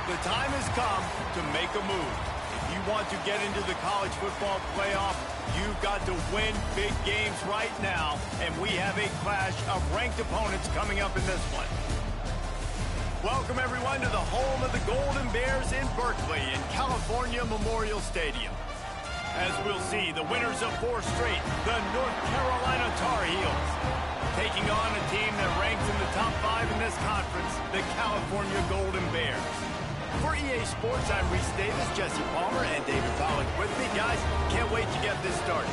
The time has come to make a move. If you want to get into the college football playoff, you've got to win big games right now, and we have a clash of ranked opponents coming up in this one. Welcome, everyone, to the home of the Golden Bears in Berkeley in California Memorial Stadium. As we'll see, the winners of 4 straight, the North Carolina Tar Heels, taking on a team that ranks in the top 5 in this conference, the California Golden Bears. For EA Sports, I'm Reese Davis, Jesse Palmer, and David Pollack with me. Guys, can't wait to get this started.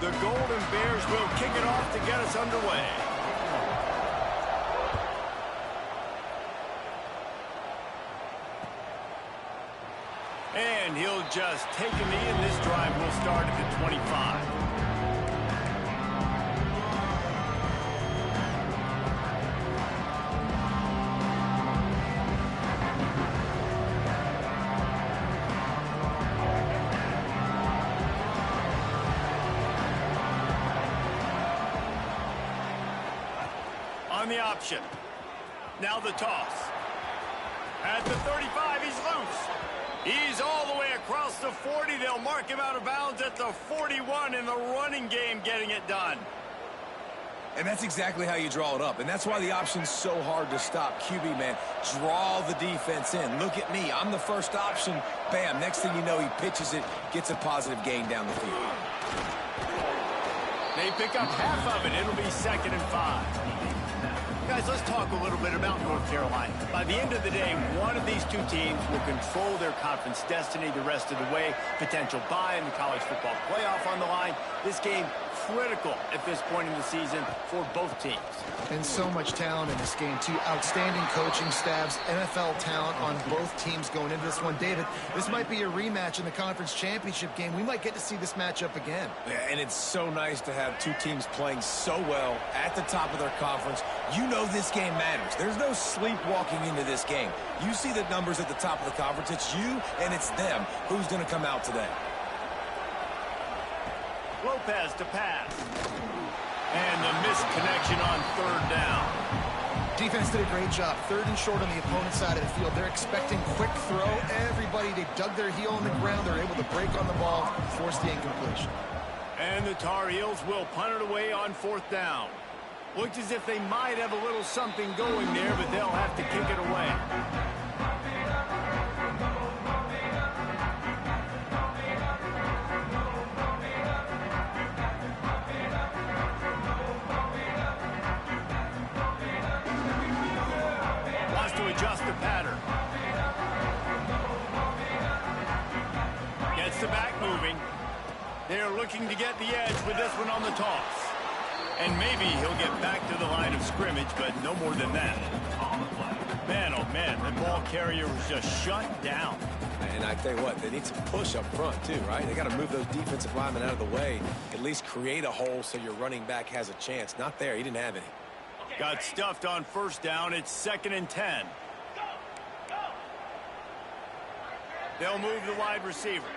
The Golden Bears will kick it off to get us underway. And he'll just take a knee, and this drive will start at the 25. On the option. Now the toss. At the 35, he's loose. He's all the way across the 40. They'll mark him out of bounds at the 41 in the running game, getting it done. And that's exactly how you draw it up. And that's why the option's so hard to stop. QB, man, draw the defense in. Look at me. I'm the first option. Bam. Next thing you know, he pitches it, gets a positive gain down the field. They pick up half of it. It'll be 2nd and 5. Guys, let's talk a little bit about North Carolina. By the end of the day, one of these 2 teams will control their conference destiny the rest of the way. Potential bye in the college football playoff on the line. This game critical at this point in the season for both teams. And so much talent in this game, too. Outstanding coaching staffs, NFL talent on both teams going into this one. David, this might be a rematch in the conference championship game. We might get to see this matchup again. Yeah, and it's so nice to have 2 teams playing so well at the top of their conference. You know this game matters. There's no sleepwalking into this game. You see the numbers at the top of the conference. It's you and it's them. Who's going to come out today? Lopez to pass. And the missed connection on 3rd down. Defense did a great job. 3rd and short on the opponent's side of the field. They're expecting quick throw. Everybody, they dug their heel on the ground. They're able to break on the ball, force the incompletion. And the Tar Heels will punt it away on 4th down. Looks as if they might have a little something going there, but they'll have to kick it away. Wants to adjust the pattern. Gets the back moving. They're looking to get the edge with this one on the toss. And maybe he'll get back to the line of scrimmage, but no more than that. Man, oh man, the ball carrier was just shut down. And I tell you what, they need some push up front too, right? They got to move those defensive linemen out of the way, at least create a hole so your running back has a chance. Not there. He didn't have any. Got stuffed on 1st down. It's 2nd and 10. They'll move the wide receiver.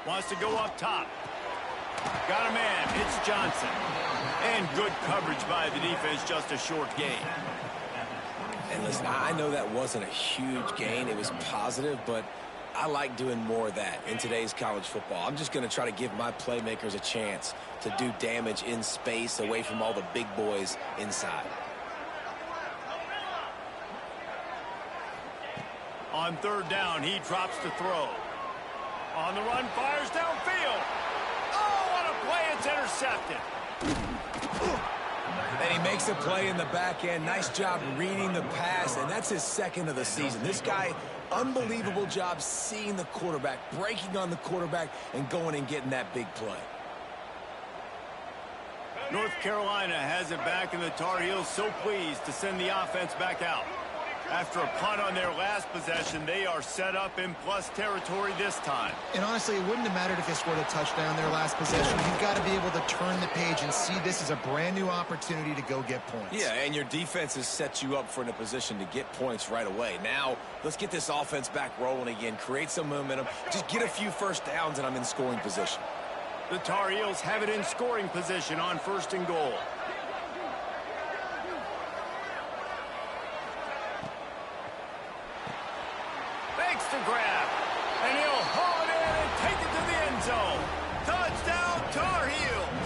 Wants to go up top. Got a man. It's Johnson. And good coverage by the defense, just a short gain. And listen, I know that wasn't a huge gain. It was positive, but I like doing more of that in today's college football. I'm just going to try to give my playmakers a chance to do damage in space away from all the big boys inside. On 3rd down, he drops to throw. On the run, fires downfield. Oh, what a play. It's intercepted. And he makes a play in the back end. Nice job reading the pass, and that's his 2nd of the season. This guy, unbelievable job seeing the quarterback, breaking on the quarterback, and going and getting that big play. North Carolina has it back, and the Tar Heels so pleased to send the offense back out. After a punt on their last possession, they are set up in plus territory this time. And honestly, it wouldn't have mattered if they scored a touchdown their last possession. You've got to be able to turn the page and see this as a brand new opportunity to go get points. Yeah, and your defense has set you up for a position to get points right away. Now, let's get this offense back rolling again, create some momentum, just get a few first downs, and I'm in scoring position. The Tar Heels have it in scoring position on 1st and goal. To grab, and he'll haul it in and take it to the end zone. Touchdown, Tar Heels.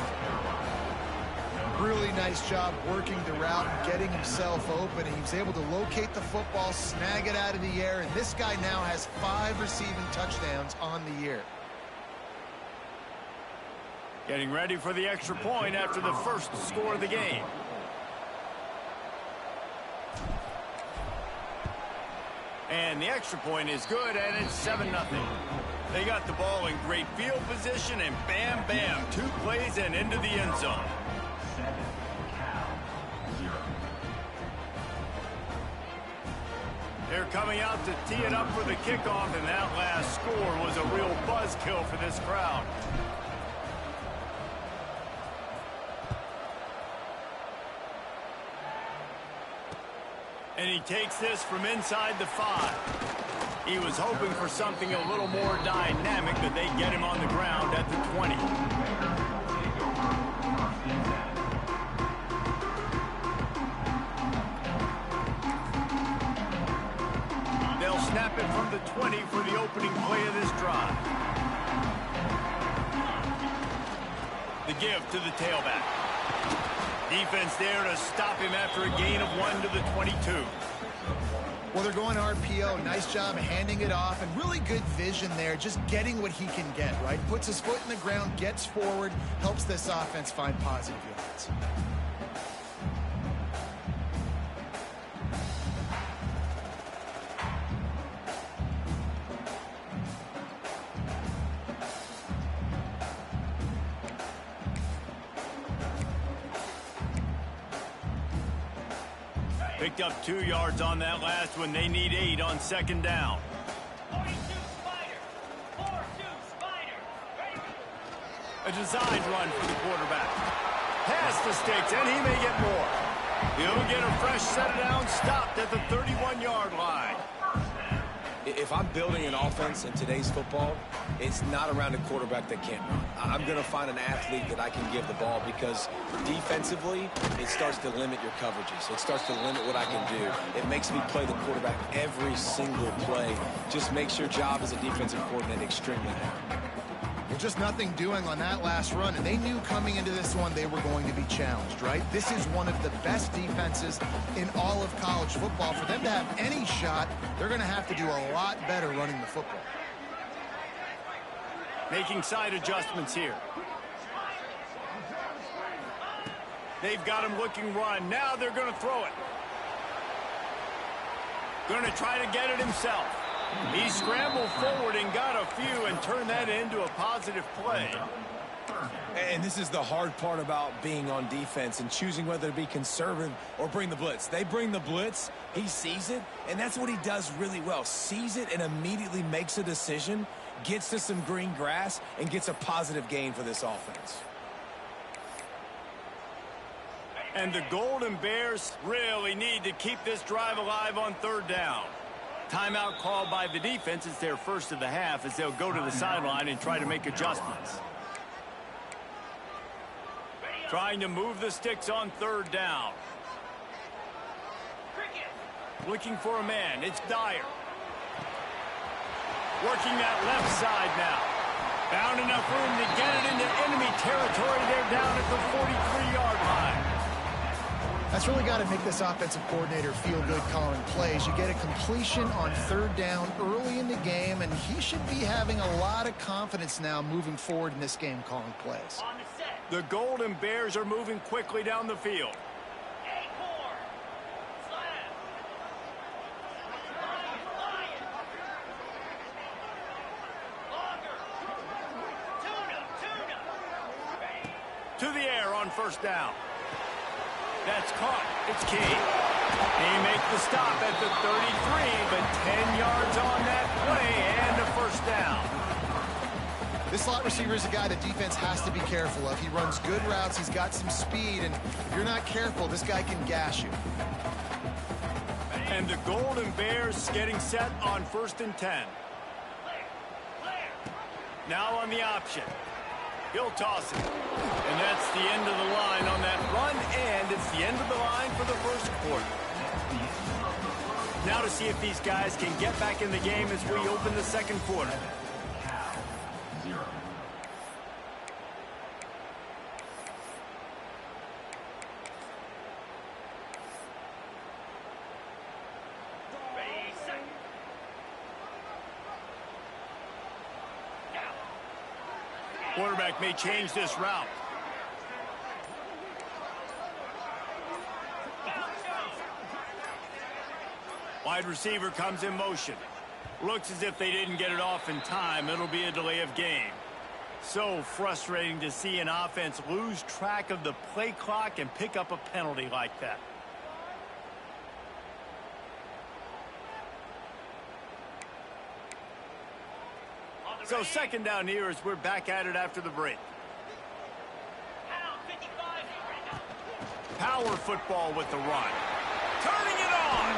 Really nice job working the route and getting himself open. He was able to locate the football, snag it out of the air, and this guy now has 5 receiving touchdowns on the year. Getting ready for the extra point after the first score of the game. And the extra point is good, and it's 7-0. They got the ball in great field position, and bam, bam, 2 plays and into the end zone. They're coming out to tee it up for the kickoff, and that last score was a real buzzkill for this crowd. And he takes this from inside the 5. He was hoping for something a little more dynamic, but they get him on the ground at the 20. They'll snap it from the 20 for the opening play of this drive. The give to the tailback. Defense there to stop him after a gain of 1 to the 22. Well, they're going RPO. Nice job handing it off, and really good vision there, just getting what he can get, right? Puts his foot in the ground, gets forward, helps this offense find positive yards. Picked up 2 yards on that last one. They need 8 on 2nd down. 42 Spider. 4-2 Spider. A designed run for the quarterback. Pass the sticks, and he may get more. He'll get a fresh set of downs stopped at the 31-yard line. If I'm building an offense in today's football, it's not around a quarterback that can't run. I'm going to find an athlete that I can give the ball, because defensively, it starts to limit your coverages. It starts to limit what I can do. It makes me play the quarterback every single play. Just makes your job as a defensive coordinator extremely hard. Well, just nothing doing on that last run, and they knew coming into this one they were going to be challenged, right? This is one of the best defenses in all of college football. For them to have any shot, they're going to have to do a lot better running the football. Making side adjustments here. They've got him looking run. Now they're going to throw it. Going to try to get it himself. He scrambled forward and got a few and turned that into a positive play. And this is the hard part about being on defense and choosing whether to be conservative or bring the blitz. They bring the blitz, he sees it, and that's what he does really well. Sees it and immediately makes a decision, gets to some green grass, and gets a positive gain for this offense. And the Golden Bears really need to keep this drive alive on 3rd down. Timeout called by the defense. It's their first of the half as they'll go to the sideline and try to make adjustments. Trying to move the sticks on 3rd down. Looking for a man. It's Dyer. Working that left side now. Found enough room to get it into enemy territory. They're down at the 43-yard line. That's really got to make this offensive coordinator feel good calling plays. You get a completion on 3rd down early in the game, and he should be having a lot of confidence now moving forward in this game calling plays. The Golden Bears are moving quickly down the field. To the air on 1st down. That's caught. It's King. They make the stop at the 33, but 10 yards on that play and a first down. This slot receiver is a guy the defense has to be careful of. He runs good routes. He's got some speed, and if you're not careful, this guy can gash you. And the Golden Bears getting set on 1st and 10. Now on the option. He'll toss it. And that's the end of the line on that run, and it's the end of the line for the first quarter. Now to see if these guys can get back in the game as we open the second quarter. Quarterback may change this route. Wide receiver comes in motion. Looks as if they didn't get it off in time. It'll be a delay of game. So frustrating to see an offense lose track of the play clock and pick up a penalty like that. So second down here as we're back at it after the break. Power football with the run. Turning it on.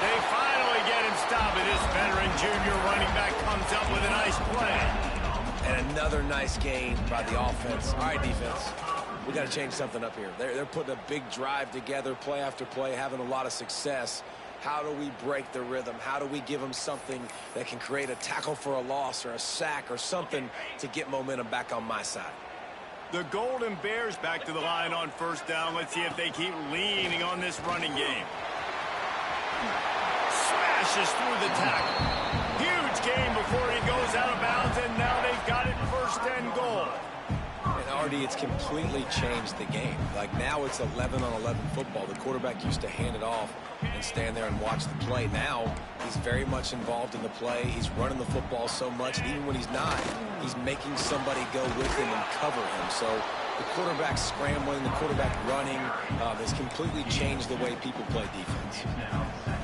They finally get him stopped, and this veteran junior running back comes up with a nice play. And another nice gain by the offense. All right, defense. We got to change something up here. They're putting a big drive together, play after play, having a lot of success. How do we break the rhythm? How do we give them something that can create a tackle for a loss or a sack or something to get momentum back on my side? The Golden Bears back to the line on first down. Let's see if they keep leaning on this running game. Smashes through the tackle. Huge gain before he goes out of bounds, and now they've got it 1st and goal. And Artie, it's completely changed the game. Like now it's 11-on-11 football. The quarterback used to hand it off and stand there and watch the play. Now he's very much involved in the play. He's running the football so much, and even when he's not, he's making somebody go with him and cover him. So the quarterback scrambling, the quarterback running has completely changed the way people play defense.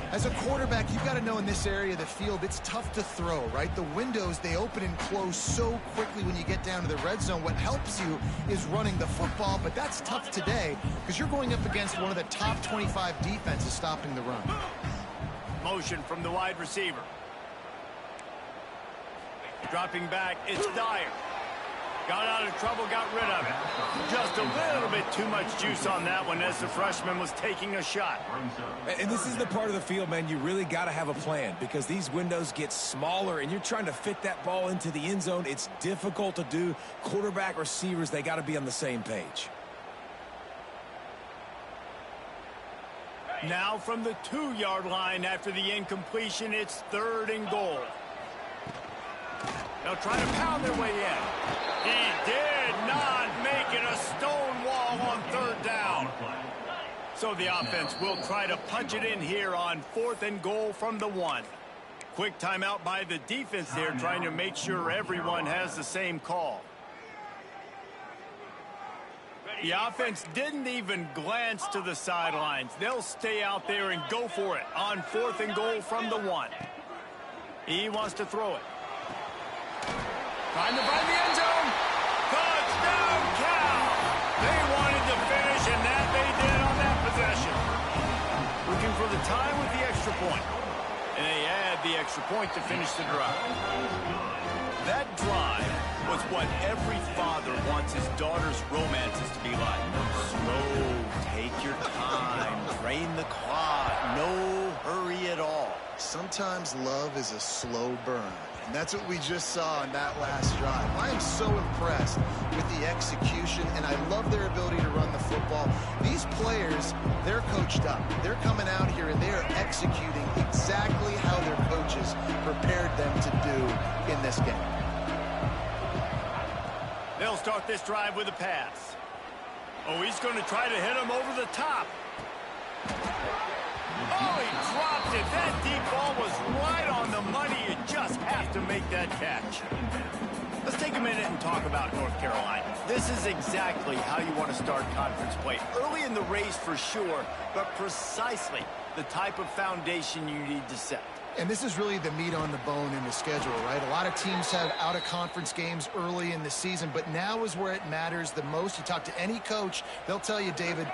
As a quarterback, you've got to know in this area of the field, it's tough to throw, right? The windows, they open and close so quickly when you get down to the red zone. What helps you is running the football, but that's tough today because you're going up against one of the top 25 defenses stopping the run. Motion from the wide receiver. Dropping back, it's Dyer. Got out of trouble, got rid of it. Just a little bit too much juice on that one as the freshman was taking a shot. And this is the part of the field, man, you really got to have a plan because these windows get smaller and you're trying to fit that ball into the end zone. It's difficult to do. Quarterback, receivers, they got to be on the same page. Now from the 2-yard line after the incompletion, it's 3rd and goal. They'll try to pound their way in. He did not make it a stone wall on 3rd down. So the offense will try to punch it in here on 4th and goal from the 1. Quick timeout by the defense there, trying to make sure everyone has the same call. The offense didn't even glance to the sidelines. They'll stay out there and go for it on 4th and goal from the 1. He wants to throw it. Trying to find the end zone. Touchdown, Cal. They wanted to finish, and that they did on that possession. Looking for the tie with the extra point. And they add the extra point to finish the drive. That drive was what every father wants his daughter's romances to be like. Slow, take your time, drain the clock, no hurry at all. Sometimes love is a slow burn. And that's what we just saw on that last drive. I am so impressed with the execution, and I love their ability to run the football. These players, they're coached up. They're coming out here, and they are executing exactly how their coaches prepared them to do in this game. They'll start this drive with a pass. Oh, he's going to try to hit him over the top. Oh, he dropped it. That deep ball was right on the money. You just have to make that catch. Let's take a minute and talk about North Carolina. This is exactly how you want to start conference play. Early in the race for sure, but precisely the type of foundation you need to set. And this is really the meat on the bone in the schedule, right? A lot of teams have out-of-conference games early in the season, but now is where it matters the most. You talk to any coach, they'll tell you, David,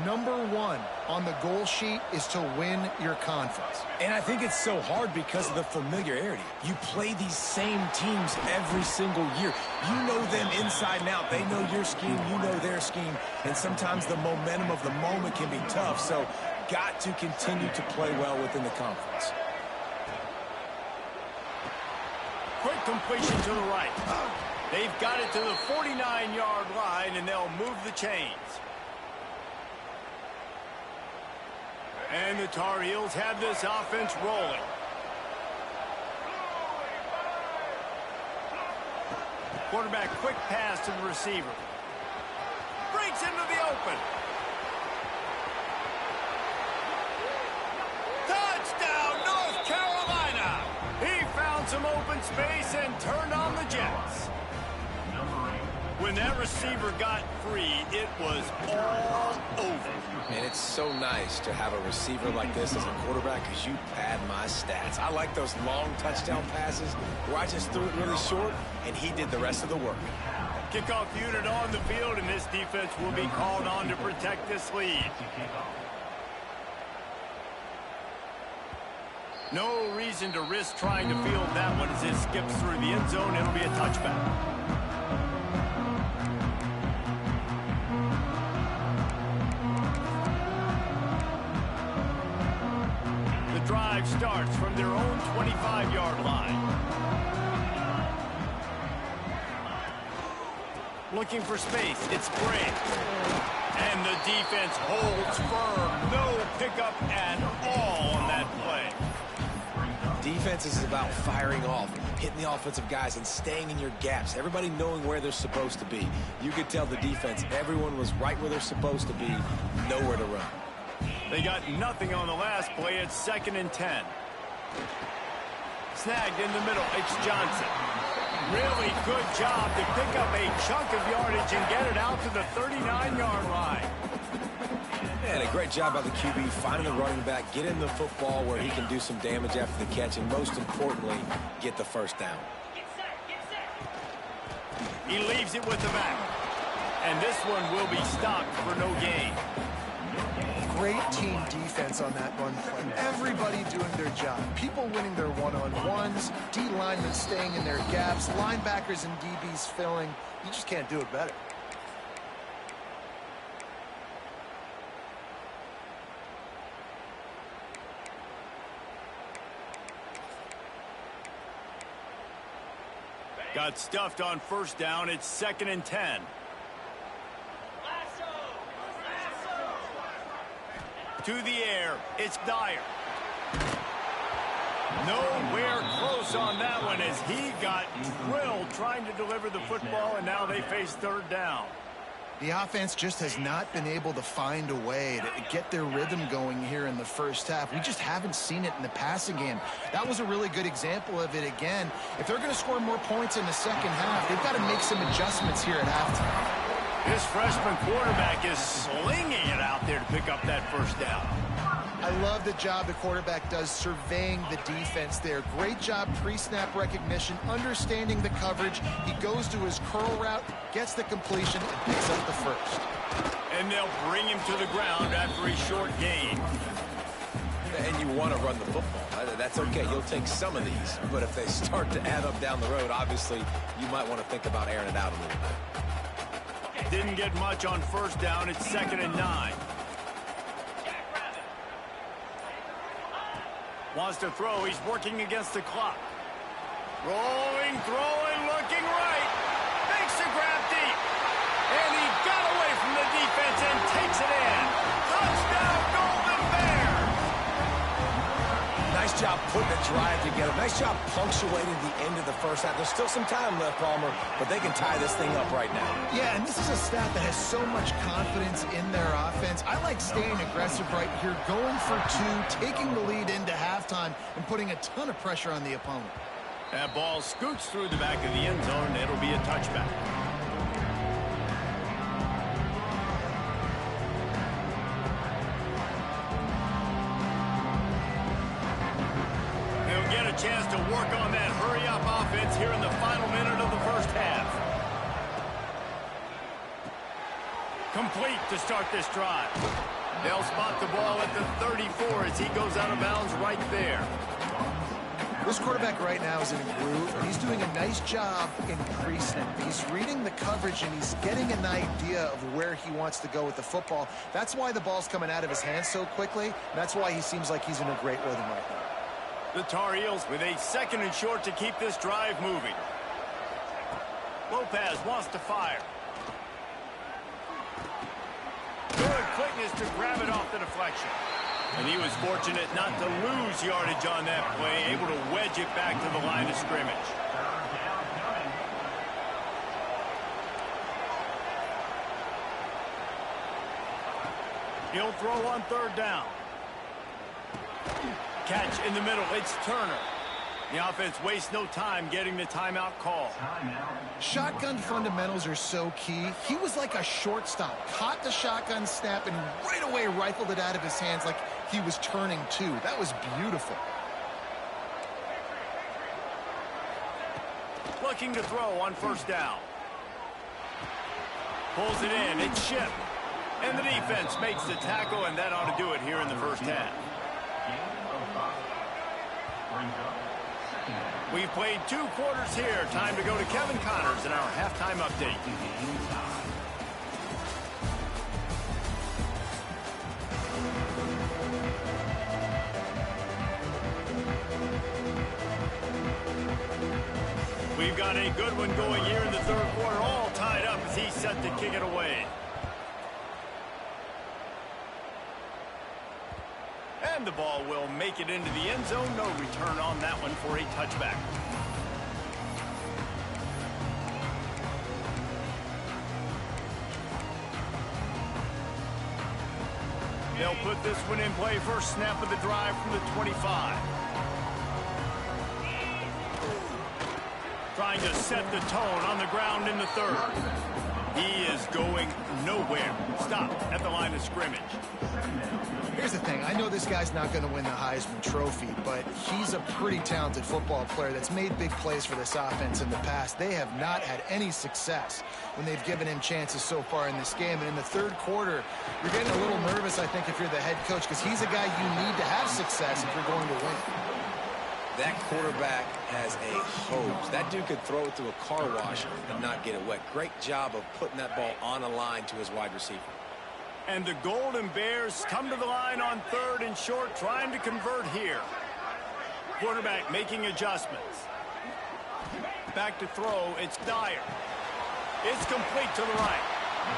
number one on the goal sheet is to win your conference. And I think it's so hard because of the familiarity. You play these same teams every single year. You know them inside and out. They know your scheme, you know their scheme, and sometimes the momentum of the moment can be tough. So got to continue to play well within the conference. Quick completion to the right. They've got it to the 49-yard line, and they'll move the chains. And the Tar Heels have this offense rolling. Quarterback quick pass to the receiver. Breaks into the open. Touchdown, North Carolina! He found some open space and turned on the Jets. When that receiver got free, it was all over. And it's so nice to have a receiver like this as a quarterback because you pad my stats. I like those long touchdown passes where I just threw it really short and he did the rest of the work. Kickoff unit on the field, and this defense will be called on to protect this lead. No reason to risk trying to field that one as it skips through the end zone. It'll be a touchback. Drive starts from their own 25-yard line. Looking for space. It's Bray. And the defense holds firm. No pickup at all on that play. Defense is about firing off, hitting the offensive guys, and staying in your gaps. Everybody knowing where they're supposed to be. You could tell the defense, everyone was right where they're supposed to be, nowhere to run. They got nothing on the last play. It's 2nd and 10. Snagged in the middle. It's Johnson. Really good job to pick up a chunk of yardage and get it out to the 39-yard line. And a great job by the QB finding the running back, getting the football where he can do some damage after the catch, and most importantly, get the first down. Get set, get set. He leaves it with the back. And this one will be stopped for no gain. Great team defense on that run play. Everybody doing their job. People winning their one-on-ones, D linemen staying in their gaps, linebackers and DBs filling. You just can't do it better. Got stuffed on first down. It's 2nd and 10. To the air, it's Dyer. Nowhere close on that one as he got drilled trying to deliver the football, and now they face 3rd down. The offense just has not been able to find a way to get their rhythm going here in the first half. We just haven't seen it in the passing game. That was a really good example of it again. If they're going to score more points in the second half, they've got to make some adjustments here at halftime. This freshman quarterback is slinging it out there to pick up that first down. I love the job the quarterback does surveying the defense there. Great job pre-snap recognition, understanding the coverage. He goes to his curl route, gets the completion, and picks up the first. And they'll bring him to the ground after a short gain. And you want to run the football. That's okay. You'll take some of these. But if they start to add up down the road, obviously, you might want to think about airing it out a little bit. Didn't get much on first down. It's 2nd and 9. Wants to throw. He's working against the clock. Rolling, throwing, looking right. Makes a grab deep. And he got away from the defense and takes it in. Touchdown, Golden Bears. Nice job putting a drive together. Nice job punctuating the end of the first half. There's still some time left, Palmer, but they can tie this thing up right now. Yeah, and this is a staff that has so much confidence in their offense. I like staying aggressive right here, going for 2, taking the lead into halftime, and putting a ton of pressure on the opponent. That ball scoots through the back of the end zone, and it'll be a touchback. work on that hurry-up offense here in the final minute of the first half. Complete to start this drive. They'll spot the ball at the 34 as he goes out of bounds right there. This quarterback right now is in a groove, and he's doing a nice job increasing it. He's reading the coverage, and he's getting an idea of where he wants to go with the football. That's why the ball's coming out of his hands so quickly, and that's why he seems like he's in a great rhythm right now. The Tar Heels with a 2nd and short to keep this drive moving. Lopez wants to fire. Good quickness to grab it off the deflection. And he was fortunate not to lose yardage on that play, able to wedge it back to the line of scrimmage. He'll throw on 3rd down. Catch in the middle. It's Turner. The offense wastes no time getting the timeout call. Shotgun fundamentals are so key. He was like a shortstop. Caught the shotgun snap and right away rifled it out of his hands like he was turning two. That was beautiful. Looking to throw on 1st down. Pulls it in. It's Shipp. And the defense makes the tackle, and that ought to do it here in the first half. We've played 2 quarters here. Time to go to Kevin Connors in our halftime update. We've got a good one going here in the 3rd quarter, all tied up as he's set to kick it away. And the ball will make it into the end zone. No return on that one for a touchback. They'll put this one in play. First snap of the drive from the 25. Trying to set the tone on the ground in the 3rd. He is going nowhere. Stop at the line of scrimmage. Here's the thing. I know this guy's not going to win the Heisman Trophy, but he's a pretty talented football player that's made big plays for this offense in the past. They have not had any success when they've given him chances so far in this game. And in the 3rd quarter, you're getting a little nervous, I think, if you're the head coach, because he's a guy you need to have success if you're going to win. That quarterback has a hose. That dude could throw it through a car wash and not get it wet. Great job of putting that ball on a line to his wide receiver. And the Golden Bears come to the line on 3rd and short, trying to convert here. Quarterback making adjustments. Back to throw. It's Dyer. It's complete to the right.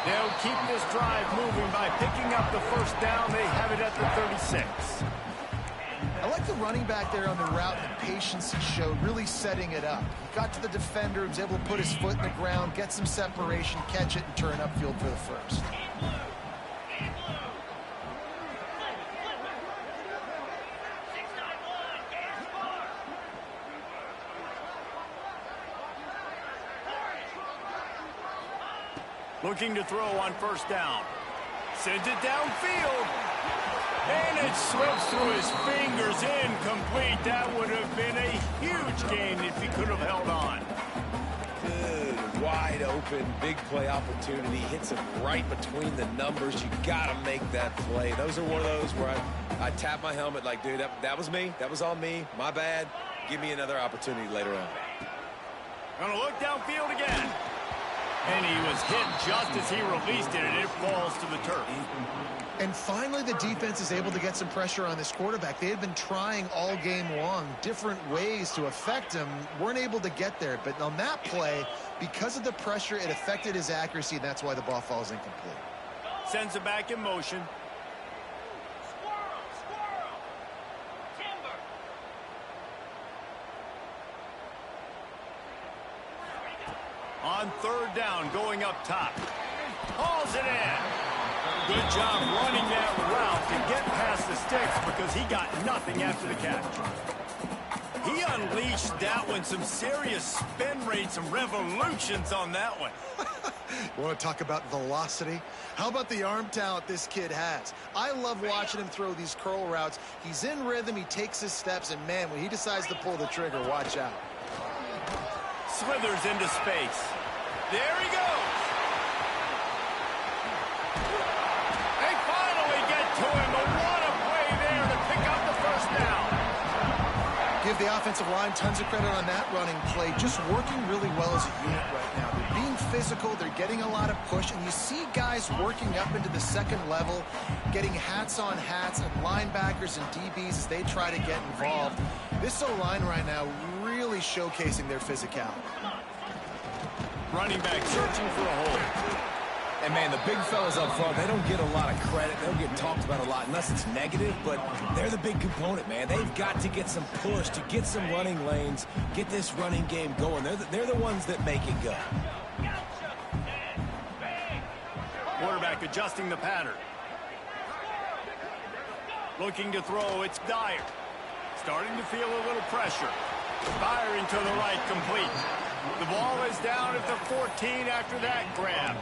They'll keep this drive moving by picking up the 1st down. They have it at the 36. I like the running back there on the route and the patience he showed, really setting it up. He got to the defender, he was able to put his foot in the ground, get some separation, catch it, and turn upfield for the 1st. Looking to throw on 1st down. Sends it downfield. And it slips through his fingers, incomplete. That would have been a huge gain if he could have held on. Good, wide open, big play opportunity. Hits him right between the numbers. You got to make that play. Those are one of those where I tap my helmet like, dude, that was me. That was on me. My bad. Give me another opportunity later on. Gonna look downfield again. And he was hit just as he released it, and it falls to the turf. And finally, the defense is able to get some pressure on this quarterback. They had been trying all game long different ways to affect him, weren't able to get there. But on that play, because of the pressure, it affected his accuracy, and that's why the ball falls incomplete. Sends it back in motion. Timber. On 3rd down, going up top. Hauls it in. Good job running that route to get past the sticks because he got nothing after the catch. He unleashed that one. Some serious spin rate, some revolutions on that one. You want to talk about velocity? How about the arm talent this kid has? I love watching him throw these curl routes. He's in rhythm, he takes his steps, and man, when he decides to pull the trigger, watch out. Slithers into space. There he goes. They finally get to him, but what a play there to pick up the first down. Give the offensive line tons of credit on that running play. Just working really well as a unit right now. They're being physical. They're getting a lot of push. And you see guys working up into the second level, getting hats on hats, and linebackers and DBs as they try to get involved. This O-line right now really showcasing their physicality. Running back searching for a hole. And, man, the big fellas up front, they don't get a lot of credit. They don't get talked about a lot unless it's negative, but they're the big component, man. They've got to get some push, to get some running lanes, get this running game going. They're the ones that make it go. Quarterback adjusting the pattern. Looking to throw, it's Dyer. Starting to feel a little pressure. Firing to the right, complete. The ball is down at the 14 after that grab.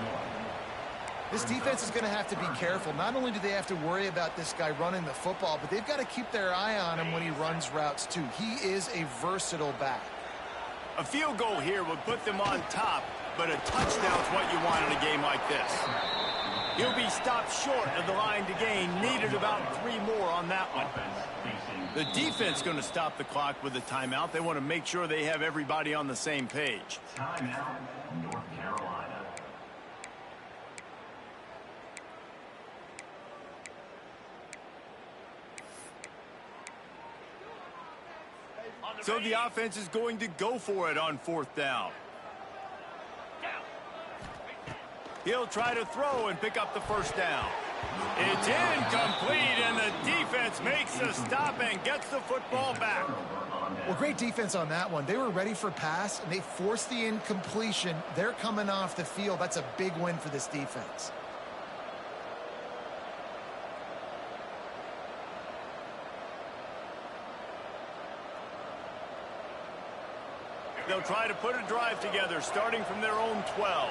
This defense is going to have to be careful. Not only do they have to worry about this guy running the football, but they've got to keep their eye on him when he runs routes, too. He is a versatile back. A field goal here would put them on top, but a touchdown's what you want in a game like this. He'll be stopped short of the line to gain. Needed about 3 more on that one. The defense going to stop the clock with a timeout. They want to make sure they have everybody on the same page. Timeout, North Carolina. So the offense is going to go for it on 4th down. He'll try to throw and pick up the first down. It's incomplete, and the defense makes a stop and gets the football back. Well, great defense on that one. They were ready for pass, and they forced the incompletion. They're coming off the field. That's a big win for this defense. They'll try to put a drive together, starting from their own 12.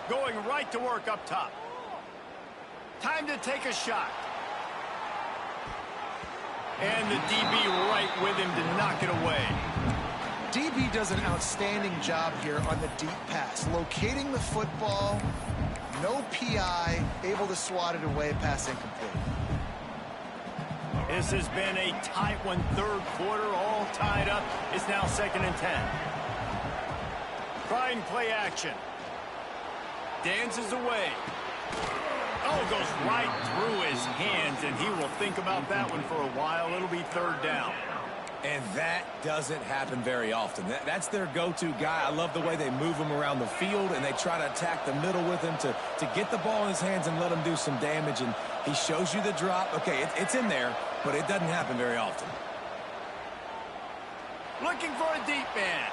Going right to work up top. Time to take a shot. And the DB right with him to knock it away. DB does an outstanding job here on the deep pass. Locating the football, no PI, able to swat it away, pass incomplete. This has been a tight one, 3rd quarter, all tied up. It's now 2nd and 10. Trying play action. Dances away. Oh, goes right through his hands, and he will think about that one for a while. It'll be 3rd down. And that doesn't happen very often. That's their go-to guy. I love the way they move him around the field, and they try to attack the middle with him to get the ball in his hands and let him do some damage. And he shows you the drop. Okay, it's in there, but it doesn't happen very often. Looking for a deep man.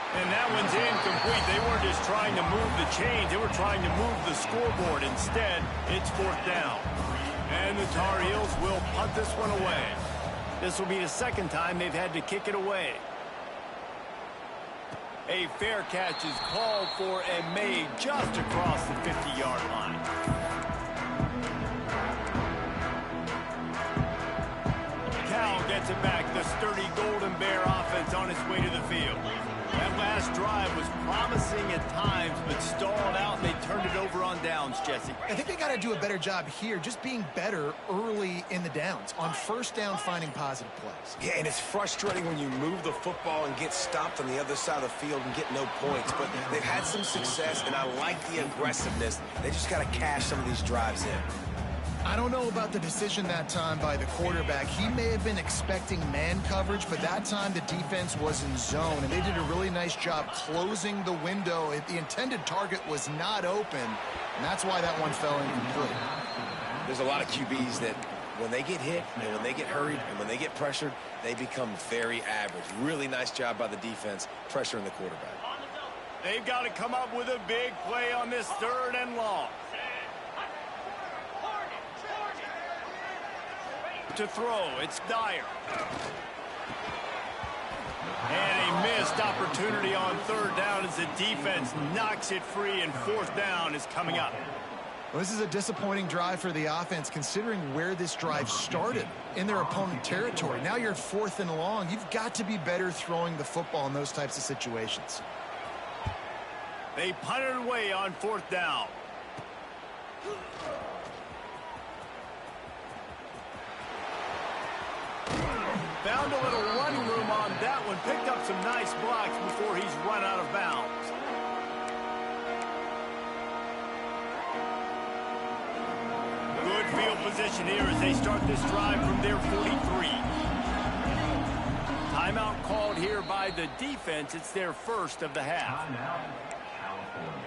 And that one's incomplete. They weren't just trying to move the chains. They were trying to move the scoreboard. Instead, it's 4th down. And the Tar Heels will punt this one away. This will be the 2nd time they've had to kick it away. A fair catch is called for and made just across the 50-yard line. Cal gets it back. The sturdy Golden Bear offense on its way to the field. That last drive was promising at times, but stalled out, and they turned it over on downs, Jesse. I think they got to do a better job here, just being better early in the downs. On 1st down, finding positive plays. Yeah, and it's frustrating when you move the football and get stopped on the other side of the field and get no points. But they've had some success, and I like the aggressiveness. They just got to cash some of these drives in. I don't know about the decision that time by the quarterback. He may have been expecting man coverage, but that time the defense was in zone, and they did a really nice job closing the window. The intended target was not open, and that's why that one fell incomplete. There's a lot of QBs that when they get hit and when they get hurried and when they get pressured, they become very average. Really nice job by the defense pressuring the quarterback. They've got to come up with a big play on this 3rd and long. To throw, it's Dyer. And a missed opportunity opportunity on third down as the defense knocks it free, and fourth down is coming up. Well, this is a disappointing drive for the offense, considering where this drive started in their opponent territory. Now you're 4th and long. You've got to be better throwing the football in those types of situations. They punted away on 4th down. Found a little running room on that one. Picked up some nice blocks before he's run out of bounds. Good field position here as they start this drive from their 43. Timeout called here by the defense. It's their first of the half. Timeout, California.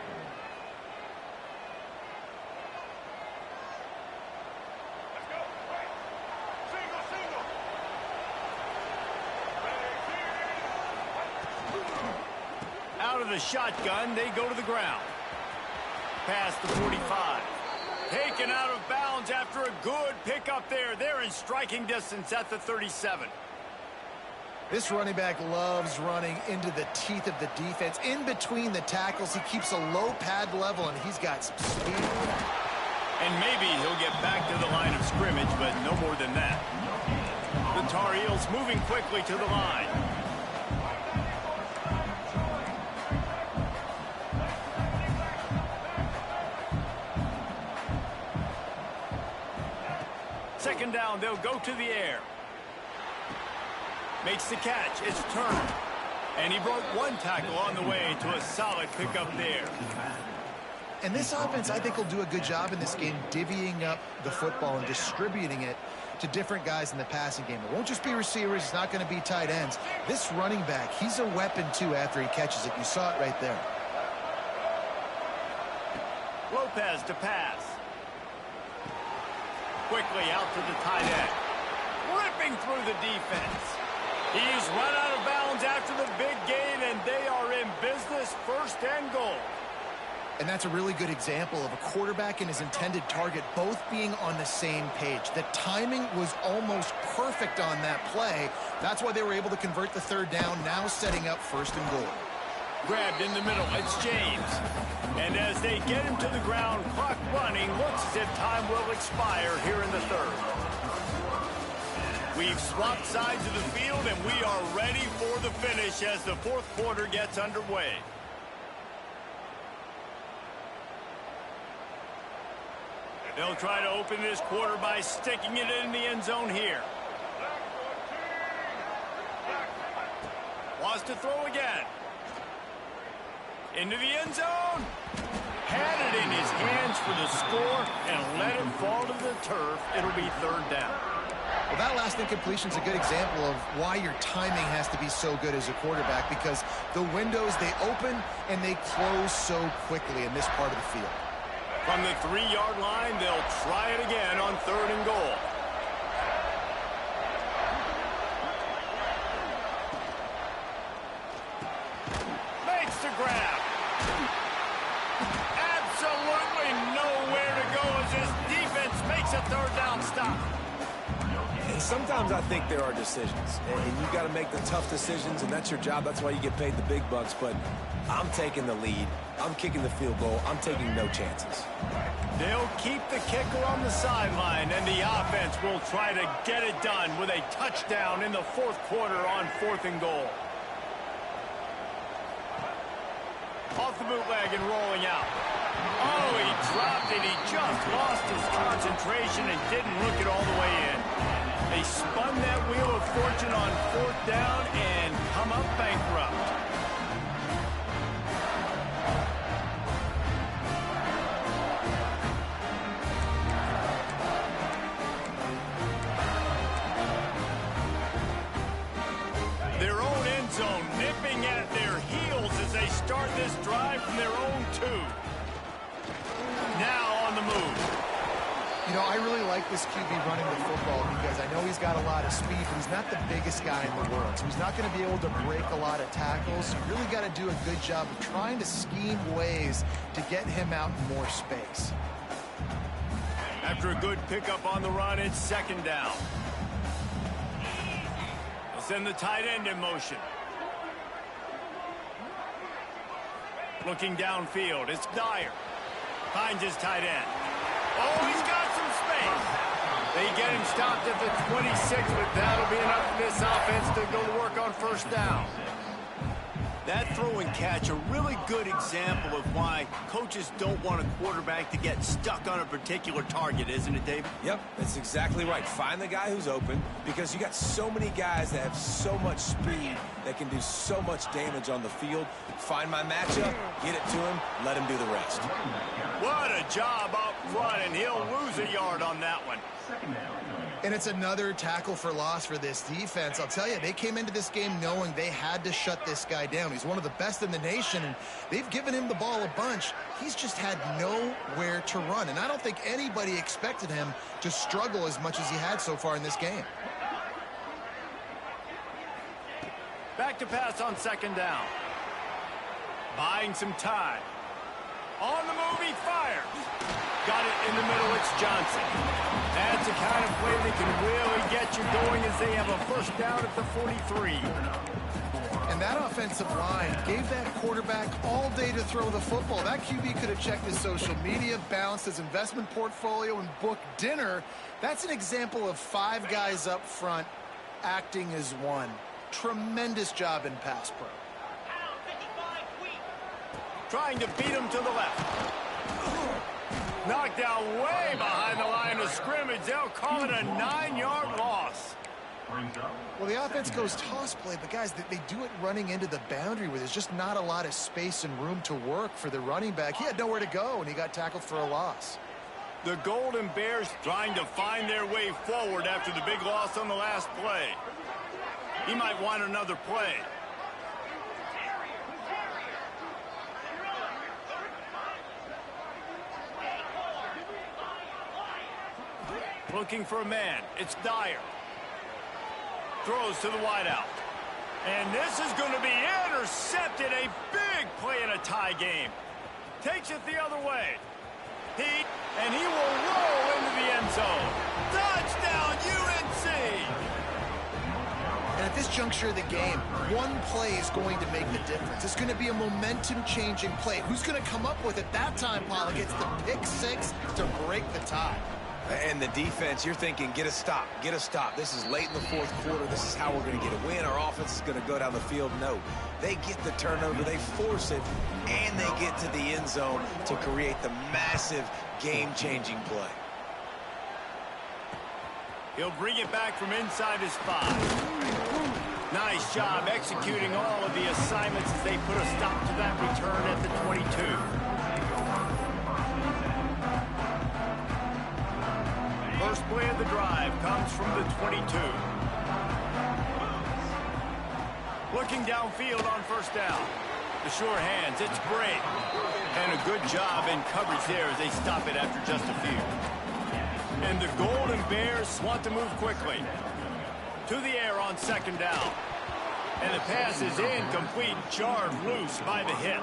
Out of the shotgun, they go to the ground. Past the 45. Taken out of bounds after a good pickup there. They're in striking distance at the 37. This running back loves running into the teeth of the defense. In between the tackles, he keeps a low pad level, and he's got some speed. And maybe he'll get back to the line of scrimmage, but no more than that. The Tar Heels moving quickly to the line. Second down, they'll go to the air. Makes the catch. It's Turner. And he broke one tackle on the way to a solid pickup there. And this offense, I think, will do a good job in this game divvying up the football and distributing it to different guys in the passing game. It won't just be receivers. It's not going to be tight ends. This running back, he's a weapon, too, after he catches it. You saw it right there. Lopez to pass. Quickly out to the tight end. Ripping through the defense. He's run out of bounds after the big gain, and they are in business, 1st and goal. And that's a really good example of a quarterback and his intended target both being on the same page. The timing was almost perfect on that play. That's why they were able to convert the 3rd down, now setting up 1st and goal. Grabbed in the middle, it's James. And as they get him to the ground, clock running, looks as if time will expire here in the 3rd. We've swapped sides of the field, and we are ready for the finish as the 4th quarter gets underway. They'll try to open this quarter by sticking it in the end zone here. Wants to throw again. Into the end zone. Had it in his hands for the score and let it fall to the turf. It'll be 3rd down. Well, that last incompletion is a good example of why your timing has to be so good as a quarterback, because the windows, they open and they close so quickly in this part of the field. From the 3-yard line, they'll try it again on 3rd and goal. Makes the grab. Absolutely nowhere to go as this defense makes a 3rd down stop. And sometimes I think there are decisions, and you got to make the tough decisions, and that's your job. That's why you get paid the big bucks. But I'm taking the lead. I'm kicking the field goal. I'm taking no chances. They'll keep the kicker on the sideline, and the offense will try to get it done with a touchdown in the 4th quarter on 4th and goal. Off the bootleg and rolling out. Oh, he dropped it. He just lost his concentration and didn't look it all the way in. They spun that wheel of fortune on 4th down and come up bankrupt. Their own end zone nipping at their heels as they start this drive from their own 2. Now on the move. You know, I really like this QB running the football because I know he's got a lot of speed, but he's not the biggest guy in the world. So he's not going to be able to break a lot of tackles. You really got to do a good job of trying to scheme ways to get him out in more space. After a good pickup on the run, it's 2nd down. They'll send the tight end in motion. Looking downfield, it's Dyer. Finds his tight end. Oh, he's got some space. They get him stopped at the 26, but that'll be enough for this offense to go to work on first down. That throw and catch, a really good example of why coaches don't want a quarterback to get stuck on a particular target, isn't it, David? Yep, that's exactly right. Find the guy who's open, because you got so many guys that have so much speed that can do so much damage on the field. Find my matchup, get it to him, let him do the rest. What a job up front, and he'll lose a yard on that one. And it's another tackle for loss for this defense. I'll tell you, they came into this game knowing they had to shut this guy down. He's one of the best in the nation, and they've given him the ball a bunch. He's just had nowhere to run, and I don't think anybody expected him to struggle as much as he had so far in this game. Back to pass on second down. Buying some time. On the move, he fires. Got it in the middle, it's Johnson. That's the kind of play that can really get you going as they have a first down at the 43. And that offensive line gave that quarterback all day to throw the football. That QB could have checked his social media, balanced his investment portfolio, and booked dinner. That's an example of 5 guys up front acting as one. Tremendous job in pass pro. Trying to beat him to the left. Knocked out way behind the line of scrimmage. They'll call it a 9-yard loss. Well, the offense goes toss play, but guys, they do it running into the boundary where there's just not a lot of space and room to work for the running back. He had nowhere to go, and he got tackled for a loss. The Golden Bears trying to find their way forward after the big loss on the last play. He might want another play. Looking for a man. It's Dyer. Throws to the wideout. And this is going to be intercepted. A big play in a tie game. Takes it the other way. And he will roll into the end zone. Touchdown, UNC! And at this juncture of the game, one play is going to make the difference. It's going to be a momentum-changing play. Who's going to come up with it that time, Pollock? It's the pick six to break the tie. And the defense, you're thinking, get a stop, get a stop. This is late in the fourth quarter. This is how we're going to get a win. Our offense is going to go down the field. No, they get the turnover, they force it, and they get to the end zone to create the massive game-changing play. He'll bring it back from inside his 5. Nice job executing all of the assignments as they put a stop to that return at the 22. First play of the drive comes from the 22. Looking downfield on first down. The sure hands, it's Bray. And a good job in coverage there as they stop it after just a few. And the Golden Bears want to move quickly. To the air on second down. And the pass is incomplete, jarred loose by the hit.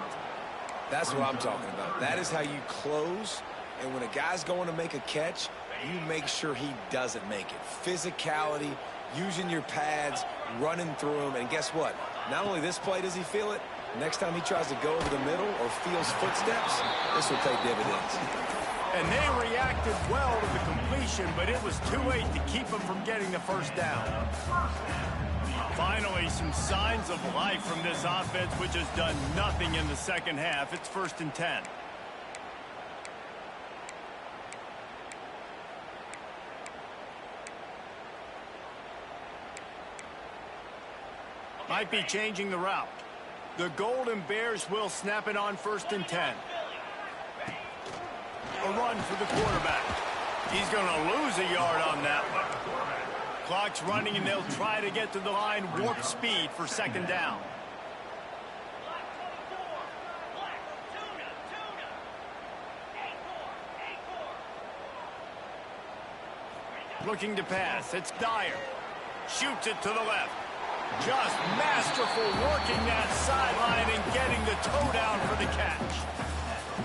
That's what I'm talking about. That is how you close. And when a guy's going to make a catch, you make sure he doesn't make it. Physicality, using your pads, running through them. And guess what? Not only this play does he feel it, next time he tries to go over the middle or feels footsteps, this will pay dividends. And they reacted well to the completion, but it was too late to keep him from getting the first down. Finally, some signs of life from this offense, which has done nothing in the second half. It's 1st and 10. Might be changing the route. The Golden Bears will snap it on 1st and 10. A run for the quarterback. He's going to lose a yard on that one. Clock's running, and they'll try to get to the line warp speed for second down. Looking to pass. It's Dyer. Shoots it to the left. Just masterful working that sideline and getting the toe down for the catch.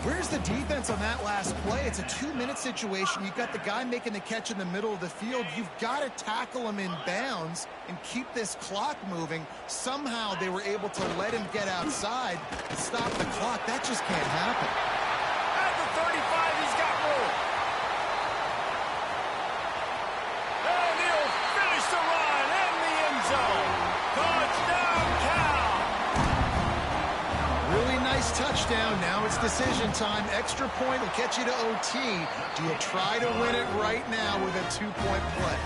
Where's the defense on that last play? It's a 2-minute situation. You've got the guy making the catch in the middle of the field. You've got to tackle him in bounds and keep this clock moving. Somehow they were able to let him get outside and stop the clock. That just can't happen. At the 35, he's got room. And he'll finish the run in the end zone. Touchdown, Cal. Really nice touchdown. Now it's decision time. Extra point will get you to OT. Do you try to win it right now with a 2-point play?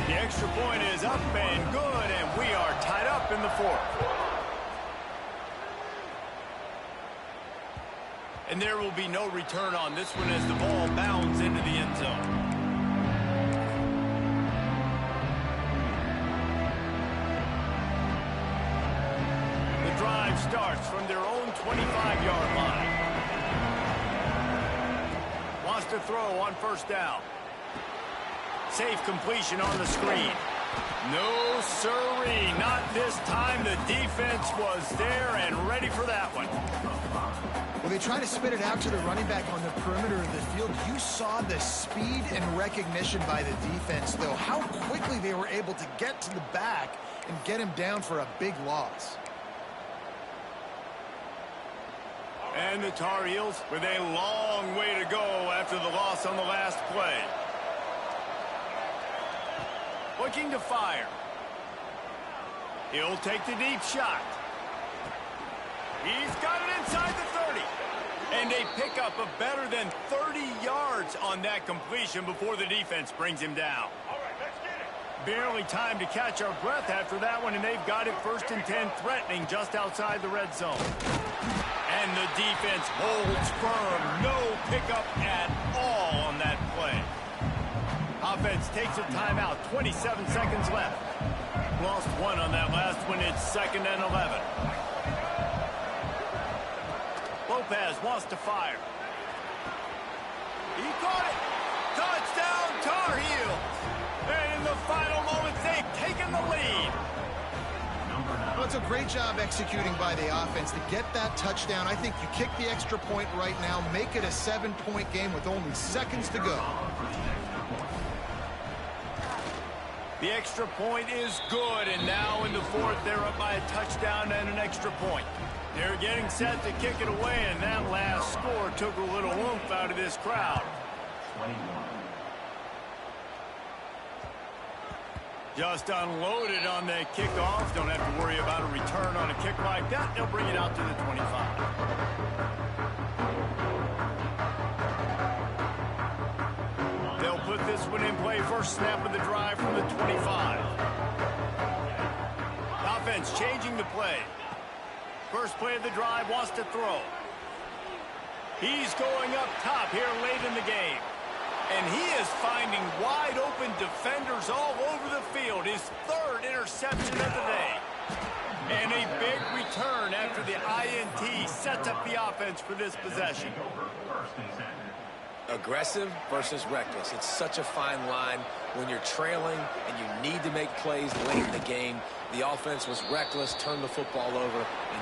The extra point is up and good, and we are tied up in the fourth. And there will be no return on this one as the ball bounds into the end zone. The drive starts from their own 25-yard line. Wants to throw on first down. Safe completion on the screen. No sirree, not this time. The defense was there and ready for that one. Well, they try to spit it out to the running back on the perimeter of the field. You saw the speed and recognition by the defense, though. How quickly they were able to get to the back and get him down for a big loss. And the Tar Heels with a long way to go after the loss on the last play. Looking to fire. He'll take the deep shot. He's got it inside the 30. And a pickup of better than 30 yards on that completion before the defense brings him down. All right, let's get it. Barely time to catch our breath after that one, and they've got it 1st and 10, threatening just outside the red zone. And the defense holds firm. No pickup at all on that play. Offense takes a timeout. 27 seconds left. Lost one on that last one. It's 2nd and 11. Lopez wants to fire. He caught it. Touchdown, Tar Heels. And in the final moments, they've taken the lead. Well, it's a great job executing by the offense to get that touchdown. I think you kick the extra point right now, make it a 7-point game with only seconds to go. The extra point is good, and now in the fourth, they're up by a touchdown and an extra point. They're getting set to kick it away, and that last score took a little oomph out of this crowd. 21. Just unloaded on the kickoff. Don't have to worry about a return on a kick like that. They'll bring it out to the 25. They'll put this one in play. First snap of the drive from the 25. Offense changing the play. First play of the drive, wants to throw. He's going up top here late in the game. And he is finding wide open defenders all over the field. His 3rd interception of the day. And a big return after the INT sets up the offense for this possession. Aggressive versus reckless. It's such a fine line when you're trailing and you need to make plays late in the game. The offense was reckless, turned the football over, and this